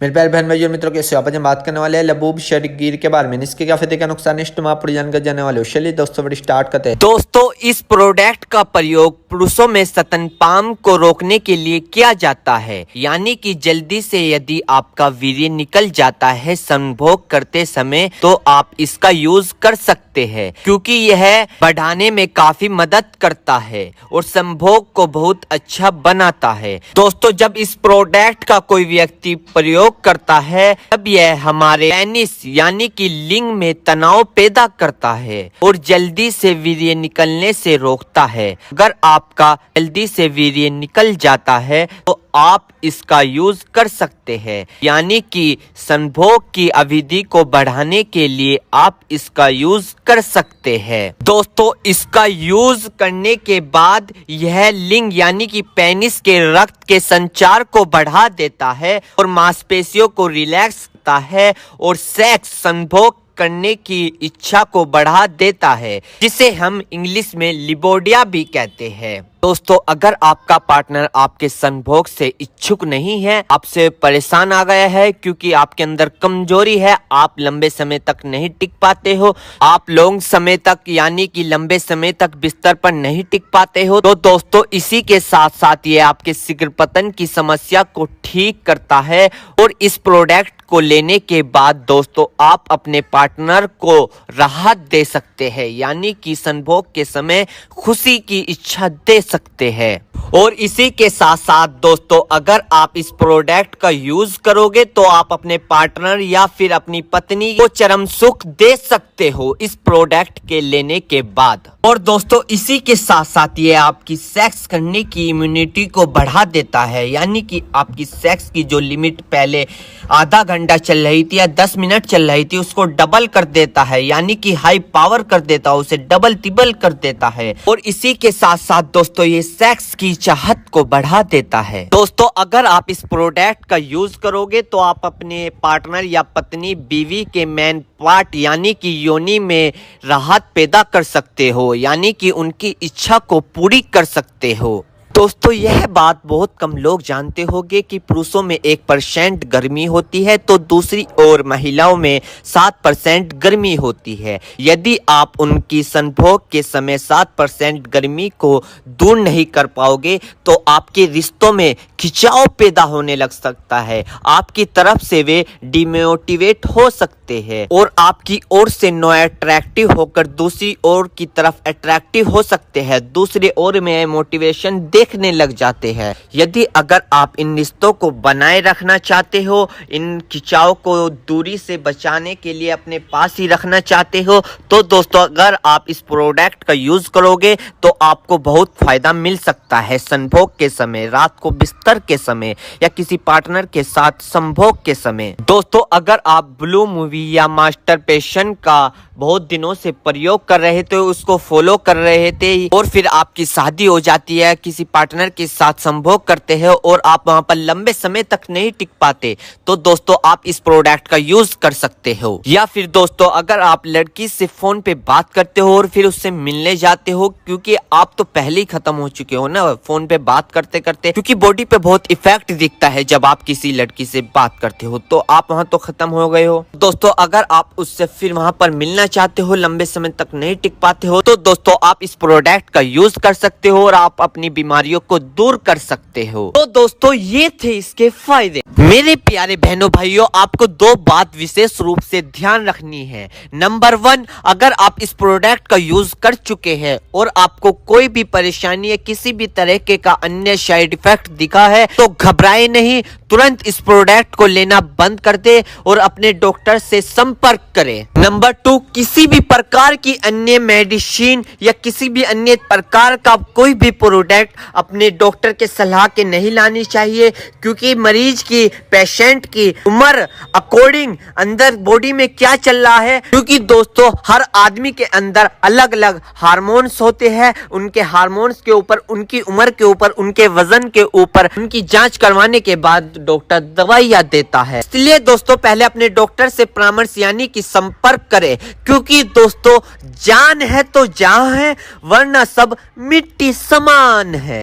मेरे प्यारे बहन भाइयों और मित्रों, कैसे हो आप? आज हम बात करने वाले हैं लबूब शरीर के बारे में। इसके क्या फायदे क्या नुकसान है, इस आप पूरी जानकारी जाने वाले हो। चलिए दोस्तों वीडियो स्टार्ट करते हैं। दोस्तों, इस प्रोडक्ट का प्रयोग पुरुषों में स्तनपान को रोकने के लिए किया जाता है, यानी कि जल्दी से यदि आपका वीर्य निकल जाता है संभोग करते समय, तो आप इसका यूज कर सकते हैं, क्योंकि यह बढ़ाने में काफी मदद करता है और संभोग को बहुत अच्छा बनाता है। दोस्तों, जब इस प्रोडक्ट का कोई व्यक्ति प्रयोग करता है तब यह हमारे पेनिस यानी कि लिंग में तनाव पैदा करता है और जल्दी से वीर्य निकलने से रोकता है। अगर आपका जल्दी से वीर्य निकल जाता है तो आप इसका यूज कर सकते हैं, यानी कि संभोग की अवधि को बढ़ाने के लिए आप इसका यूज कर सकते हैं। दोस्तों, इसका यूज करने के बाद यह लिंग यानी कि पेनिस के रक्त के संचार को बढ़ा देता है और मांसपेशियों को रिलैक्स करता है और सेक्स संभोग करने की इच्छा को बढ़ा देता है, जिसे हम इंग्लिश में लिबोडिया भी कहते हैं। दोस्तों, अगर आपका पार्टनर आपके संभोग से इच्छुक नहीं है, आपसे परेशान आ गया है क्योंकि आपके अंदर कमजोरी है, आप लंबे समय तक नहीं टिक पाते हो, आप लॉन्ग समय तक यानी कि लंबे समय तक बिस्तर पर नहीं टिक पाते हो, तो दोस्तों इसी के साथ साथ ये आपके शीघ्र पतन की समस्या को ठीक करता है। और इस प्रोडक्ट को लेने के बाद दोस्तों आप अपने पार्टनर को राहत दे सकते हैं, यानी कि संभोग के समय खुशी की इच्छा दे सकते हैं। और इसी के साथ साथ दोस्तों, अगर आप इस प्रोडक्ट का यूज करोगे तो आप अपने पार्टनर या फिर अपनी पत्नी को चरम सुख दे सकते हो इस प्रोडक्ट के लेने के बाद। और दोस्तों, इसी के साथ साथ ये आपकी सेक्स करने की इम्यूनिटी को बढ़ा देता है, यानी कि आपकी सेक्स की जो लिमिट पहले आधा घंटा चल रही थी या 10 मिनट चल रही थी, उसको डबल कर देता है, यानी कि हाई पावर कर देता है, उसे डबल तिबल कर देता है। और इसी के साथ साथ दोस्तों ये सेक्स की चाहत को बढ़ा देता है। दोस्तों, अगर आप इस प्रोडक्ट का यूज करोगे तो आप अपने पार्टनर या पत्नी बीवी के मेन पार्ट यानी कि योनि में राहत पैदा कर सकते हो, यानी कि उनकी इच्छा को पूरी कर सकते हो। दोस्तों, यह बात बहुत कम लोग जानते होंगे कि पुरुषों में 1% गर्मी होती है तो दूसरी ओर महिलाओं में 7% गर्मी होती है। यदि आप उनकी संभोग के समय 7% गर्मी को दूर नहीं कर पाओगे तो आपके रिश्तों में खिंचाव पैदा होने लग सकता है, आपकी तरफ से वे डिमोटिवेट हो सकते हैं और आपकी ओर से नो अट्रैक्टिव होकर दूसरी ओर की तरफ अट्रैक्टिव हो सकते हैं, दूसरी ओर में मोटिवेशन देखने लग जाते हैं। यदि अगर आप इन रिश्तों को बनाए रखना चाहते हो, इन खिंचाव को दूरी से बचाने के लिए अपने पास ही रखना चाहते हो, तो दोस्तों अगर आप इस प्रोडक्ट का यूज करोगे तो आपको बहुत फायदा मिल सकता है संभोग के समय, रात को बिस्तर के समय या किसी पार्टनर के साथ संभोग के समय। दोस्तों, अगर आप ब्लू मूवी या मास्टरबेशन का बहुत दिनों से प्रयोग कर रहे थे, उसको फॉलो कर रहे थे और फिर आपकी शादी हो जाती है, किसी पार्टनर के साथ संभोग करते हैं और आप वहां पर लंबे समय तक नहीं टिक पाते, तो दोस्तों आप इस प्रोडक्ट का यूज कर सकते हो। या फिर दोस्तों, अगर आप लड़की से फोन पे बात करते हो और फिर उससे मिलने जाते हो, क्योंकि आप तो पहले ही खत्म हो चुके हो ना फोन पे बात करते करते, क्योंकि बॉडी पे बहुत इफेक्ट दिखता है जब आप किसी लड़की से बात करते हो, तो आप वहां तो खत्म हो गए हो। दोस्तों, अगर आप उससे फिर वहां पर मिलना चाहते हो, लंबे समय तक नहीं टिक पाते हो, तो दोस्तों आप इस प्रोडक्ट का यूज कर सकते हो और आप अपनी बीमारियों को दूर कर सकते हो। तो दोस्तों ये थे इसके फायदे। मेरे प्यारे बहनों भाइयों, आपको 2 बात विशेष रूप से ध्यान रखनी है। नंबर 1, अगर आप इस प्रोडक्ट का यूज कर चुके हैं और आपको कोई भी परेशानी या किसी भी तरह के का अन्य साइड इफेक्ट दिखा है तो घबराए नहीं, तुरंत इस प्रोडक्ट को लेना बंद कर दे और अपने डॉक्टर से संपर्क करें। नंबर 2, किसी भी प्रकार की अन्य मेडिसिन या किसी भी अन्य प्रकार का कोई भी प्रोडक्ट अपने डॉक्टर के सलाह के नहीं लानी चाहिए, क्योंकि मरीज की, पेशेंट की उम्र अकॉर्डिंग अंदर बॉडी में क्या चल रहा है, क्योंकि दोस्तों हर आदमी के अंदर अलग अलग हार्मोन्स होते हैं, उनके हार्मोन्स के ऊपर, उनकी उम्र के ऊपर, उनके वजन के ऊपर, उनकी जांच करवाने के बाद डॉक्टर दवाइयां देता है। इसलिए दोस्तों पहले अपने डॉक्टर से परामर्श यानी कि संपर्क करें, क्योंकि दोस्तों जान है तो जहां है, वरना सब मिट्टी समान है।